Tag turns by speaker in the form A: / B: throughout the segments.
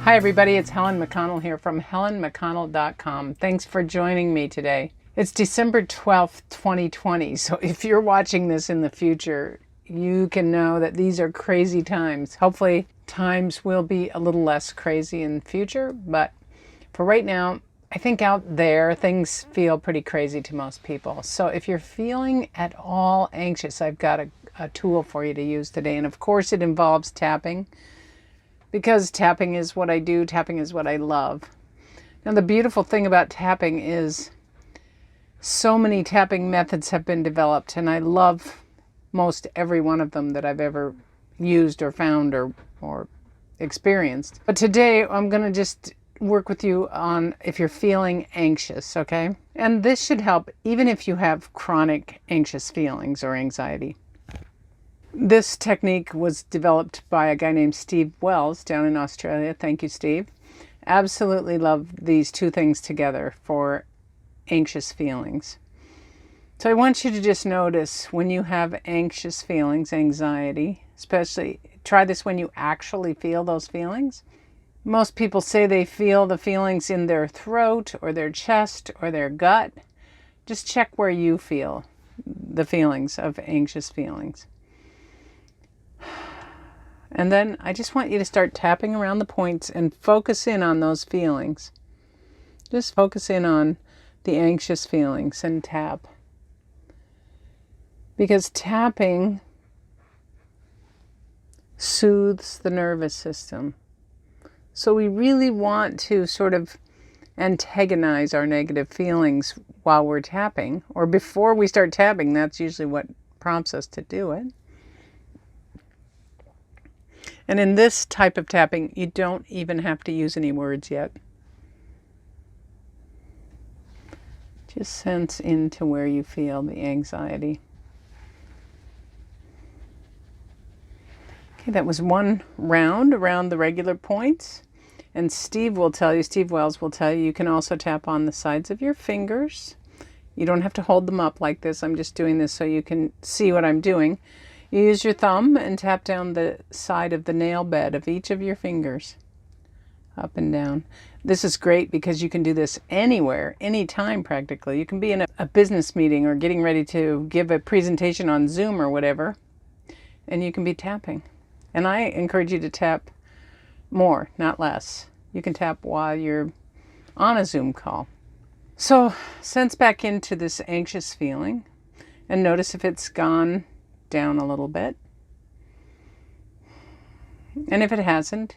A: Hi everybody, it's Helen McConnell here from helenmcconnell.com. Thanks for joining me today. It's December 12th, 2020, so if you're watching this in the future, you can know that these are crazy times. Hopefully times will be a little less crazy in the future, but for right now, I think out there things feel pretty crazy to most people. So if you're feeling at all anxious, I've got a tool for you to use today, and of course it involves tapping. Because tapping is what I do, tapping is what I love. Now the beautiful thing about tapping is so many tapping methods have been developed, and I love most every one of them that I've ever used or found or experienced. But today I'm going to just work with you on if you're feeling anxious, okay? And this should help even if you have chronic anxious feelings or anxiety. This technique was developed by a guy named Steve Wells down in Australia. Thank you, Steve. Absolutely love these two things together for anxious feelings. So I want you to just notice when you have anxious feelings, anxiety, especially try this when you actually feel those feelings. Most people say they feel the feelings in their throat or their chest or their gut. Just check where you feel the feelings of anxious feelings. And then I just want you to start tapping around the points and focus in on those feelings. Just focus in on the anxious feelings and tap. Because tapping soothes the nervous system. So we really want to sort of antagonize our negative feelings while we're tapping, or before we start tapping. That's usually what prompts us to do it. And in this type of tapping, you don't even have to use any words yet. Just sense into where you feel the anxiety. Okay, that was one round around the regular points. And Steve Wells will tell you can also tap on the sides of your fingers. You don't have to hold them up like this. I'm just doing this so you can see what I'm doing. You use your thumb and tap down the side of the nail bed of each of your fingers, up and down. This is great because you can do this anywhere, anytime practically. You can be in a business meeting or getting ready to give a presentation on Zoom or whatever, and you can be tapping. And I encourage you to tap more, not less. You can tap while you're on a Zoom call. So sense back into this anxious feeling and notice if it's gone down a little bit. And if it hasn't,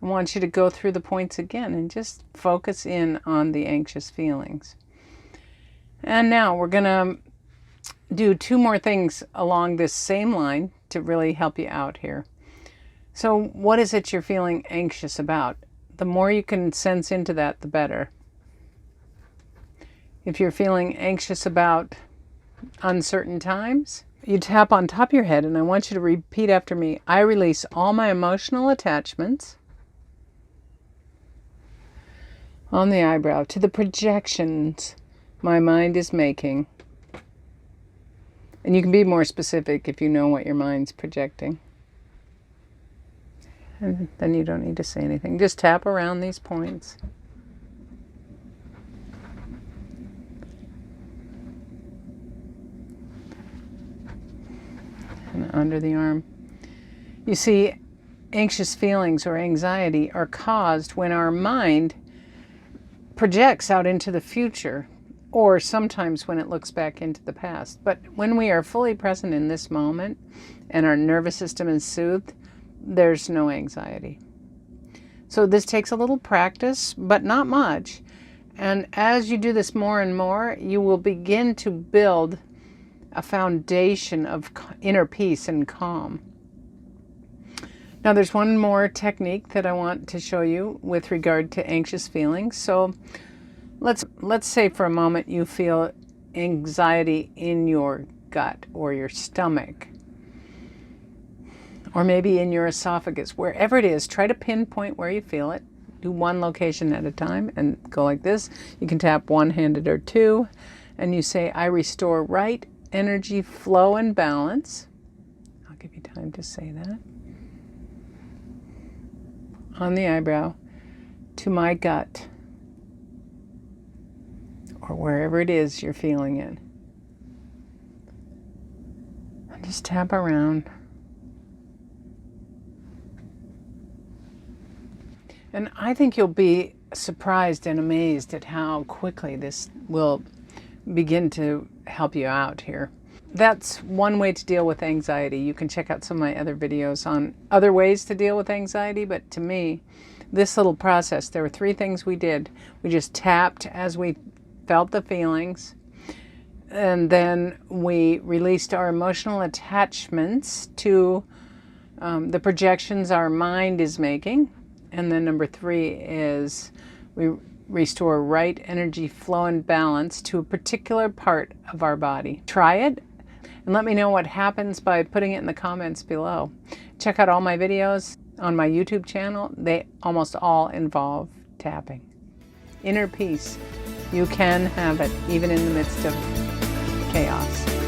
A: I want you to go through the points again and just focus in on the anxious feelings. And now we're going to do two more things along this same line to really help you out here. So what is it you're feeling anxious about? The more you can sense into that, the better. If you're feeling anxious about uncertain times, you tap on top of your head, and I want you to repeat after me. I release all my emotional attachments on the eyebrow to the projections my mind is making. And you can be more specific if you know what your mind's projecting. And then you don't need to say anything. Just tap around these points. And under the arm. You see, anxious feelings or anxiety are caused when our mind projects out into the future, or sometimes when it looks back into the past. But when we are fully present in this moment and our nervous system is soothed, there's no anxiety. So this takes a little practice, but not much. And as you do this more and more, you will begin to build a foundation of inner peace and calm. Now there's one more technique that I want to show you with regard to anxious feelings. So let's say for a moment you feel anxiety in your gut or your stomach, or maybe in your esophagus, wherever it is. Try to pinpoint where you feel it. Do one location at a time and go like this. You can tap one-handed or two, and you say, I restore right energy, flow, and balance. I'll give you time to say that. On the eyebrow. to my gut, or wherever it is you're feeling it. And just tap around. And I think you'll be surprised and amazed at how quickly this will begin to help you out here. That's one way to deal with anxiety. You can check out some of my other videos on other ways to deal with anxiety, but to me, this little process, there were 3 things we did. We just tapped as we felt the feelings, and then we released our emotional attachments to the projections our mind is making. And then number 3 is we restore right energy flow and balance to a particular part of our body. Try it and let me know what happens by putting it in the comments below. Check out all my videos on my YouTube channel. They almost all involve tapping. Inner peace. You can have it even in the midst of chaos.